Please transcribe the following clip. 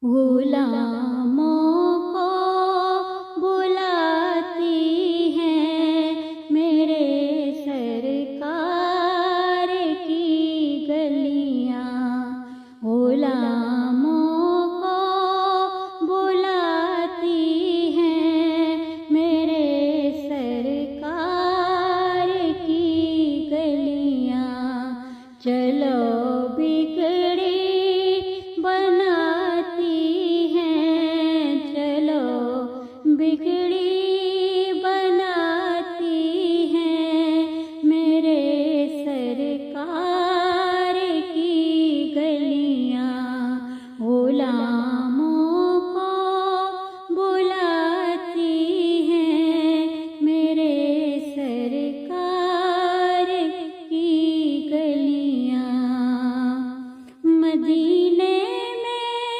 غلاموں کو بلاتی ہیں میرے سرکار کی گلیاں، غلاموں کو بلاتی ہیں میرے سرکار کی گلیاں، چلو بگڑی بناتی ہیں، چلو بگڑی بناتی ہیں میرے سرکار کی گلیاں، غلام